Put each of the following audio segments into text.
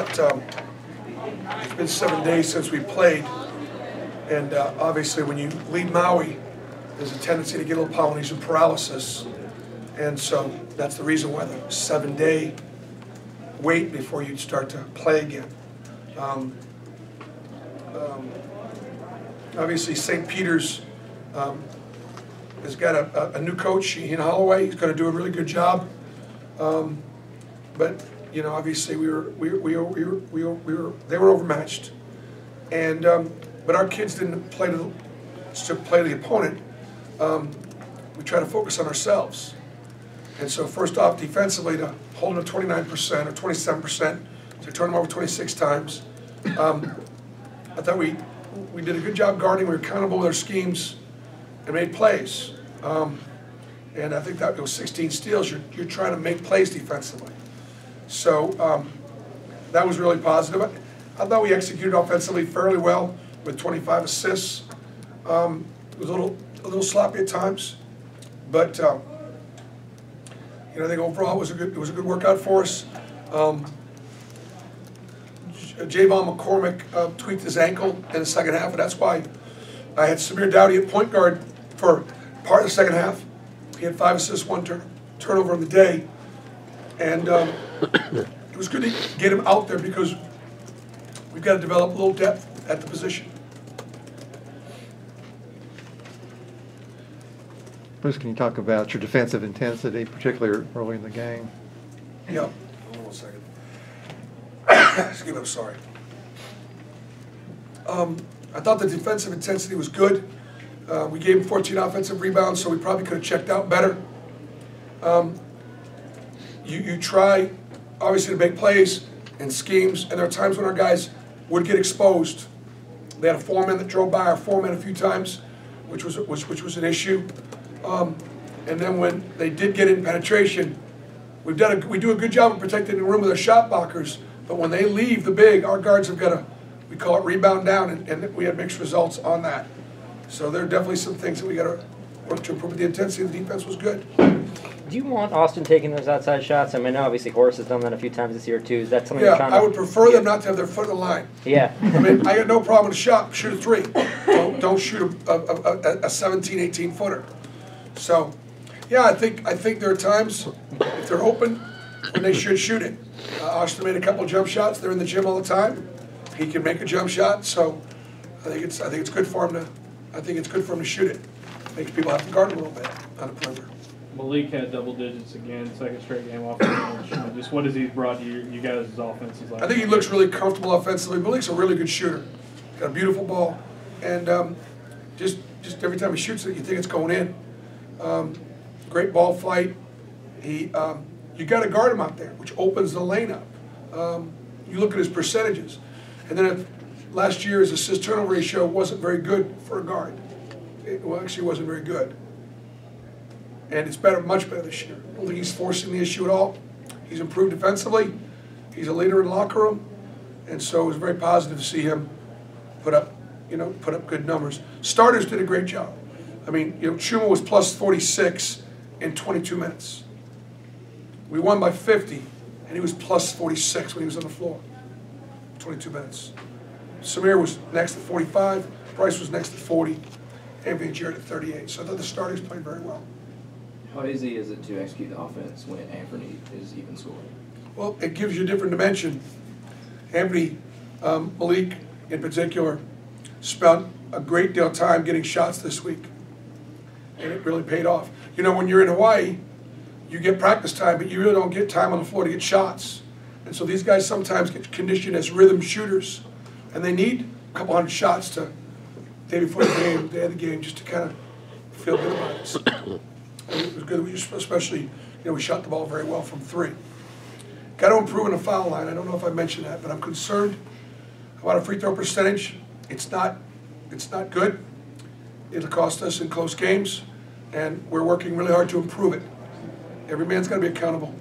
thought it's been 7 days since we played, and obviously when you leave Maui, there's a tendency to get a little Polynesian paralysis, and so that's the reason why the 7-day wait before you'd start to play again. Obviously St. Peter's has got a new coach, Ian Holloway. He's going to do a really good job, but you know, obviously they were overmatched, and but our kids didn't play to play the opponent. We try to focus on ourselves, and so first off, defensively, to hold them to 29% or 27%, to turn them over 26 times. I thought we did a good job guarding. We were accountable with our schemes and made plays. And I think that was 16 steals. You're trying to make plays defensively. So that was really positive. I thought we executed offensively fairly well with 25 assists. It was a little sloppy at times, but you know, I think overall it was a good workout for us. Javon McCormick tweaked his ankle in the second half, and that's why I had Samir Dowdy at point guard for part of the second half. He had 5 assists, 1 turnover in the day, and it was good to get him out there because we've got to develop a little depth at the position. Bruce, can you talk about your defensive intensity, particularly early in the game? Yeah. Hold on 1 second. Excuse me, I'm sorry. I thought the defensive intensity was good. We gave him 14 offensive rebounds, so we probably could have checked out better. You try, obviously, to make plays and schemes, and there are times when our guys would get exposed. They had a foreman that drove by our foreman a few times, which was an issue. And then when they did get in penetration, we do a good job of protecting the room with our shot blockers. But when they leave the big, our guards have got to, we call it rebound down, and we had mixed results on that. So there are definitely some things that we got to work to improve. The intensity of the defense was good. Do you want Austin taking those outside shots? I mean, obviously Horace has done that a few times this year too. Is that something you're trying to... I would prefer them not to have their foot in the line. Yeah. I mean, I got no problem with a shot. Shoot a 3. Don't shoot a 17, 18-footer. So, yeah, I think there are times, if they're open, when they should shoot it. Austin made a couple jump shots. They're in the gym all the time. He can make a jump shot, so I think it's good for him to shoot it. Makes people have to guard a little bit on the perimeter. Malik had double digits again, second straight game off the bench. Just what has he brought to you guys' offenses like? I think he looks really comfortable offensively. Malik's a really good shooter. Got a beautiful ball, and just every time he shoots it, you think it's going in. Great ball flight. You got to guard him out there, which opens the lane up. You look at his percentages, and then last year's assist turnover ratio wasn't very good for a guard. It actually wasn't very good, and it's much better this year. I don't think he's forcing the issue at all. He's improved defensively. He's a leader in the locker room, and so it was very positive to see him put up good numbers. Starters did a great job. I mean, Chuma was plus 46 in 22 minutes. We won by 50, and he was plus 46 when he was on the floor. 22 minutes. Samir was next at 45. Bryce was next at 40. Anthony and Jared at 38. So I thought the starters played very well. How easy is it to execute the offense when Anthony is even scoring? Well, it gives you a different dimension. Anthony, Malik in particular, spent a great deal of time getting shots this week, and it really paid off. When you're in Hawaii, you get practice time, but you really don't get time on the floor to get shots. And so these guys sometimes get conditioned as rhythm shooters, and they need a couple hundred shots to day before the game, day of the game, just to kind of feel good about it. So, it was good. Especially, we shot the ball very well from 3. Got to improve in the foul line. I don't know if I mentioned that, but I'm concerned about a free throw percentage. It's not good. It'll cost us in close games, and we're working really hard to improve it. Every man's got to be accountable.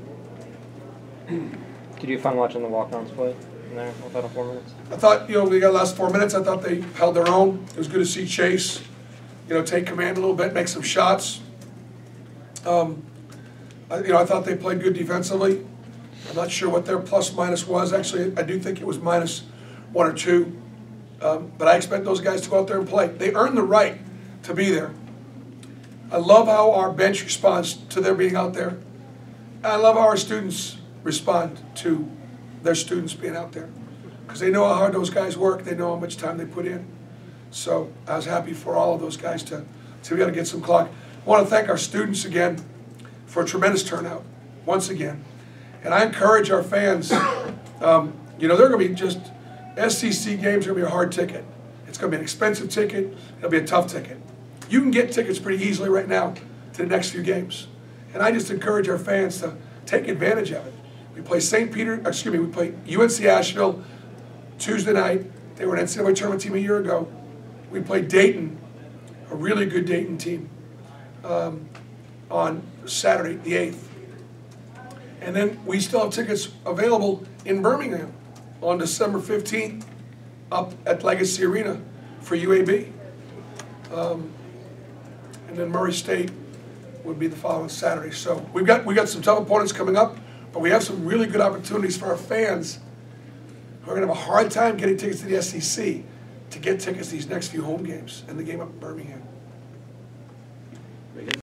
Did you have fun watching the walk-ons play in there about 4 minutes? I thought, we got the last 4 minutes. I thought they held their own. It was good to see Chase, take command a little bit, make some shots. I thought they played good defensively. I'm not sure what their plus minus was. Actually, I do think it was -1 or 2. But I expect those guys to go out there and play. They earn the right to be there. I love how our bench responds to their being out there. I love how our students respond to their students being out there. Because they know how hard those guys work. They know how much time they put in. So I was happy for all of those guys to say we got to get some clock. I want to thank our students again for a tremendous turnout, once again. And I encourage our fans, you know, they're going to be just, SEC games are going to be a hard ticket. It's going to be an expensive ticket. It'll be a tough ticket. You can get tickets pretty easily right now to the next few games. And I just encourage our fans to take advantage of it. We play we play UNC Asheville Tuesday night. They were an NCAA tournament team a year ago. We played Dayton, a really good Dayton team, on Saturday, the 8th. And then we still have tickets available in Birmingham on December 15th up at Legacy Arena for UAB. And then Murray State would be the following Saturday. So we got some tough opponents coming up, but we have some really good opportunities for our fans who are going to have a hard time getting tickets to the SEC to get tickets to these next few home games and the game up in Birmingham.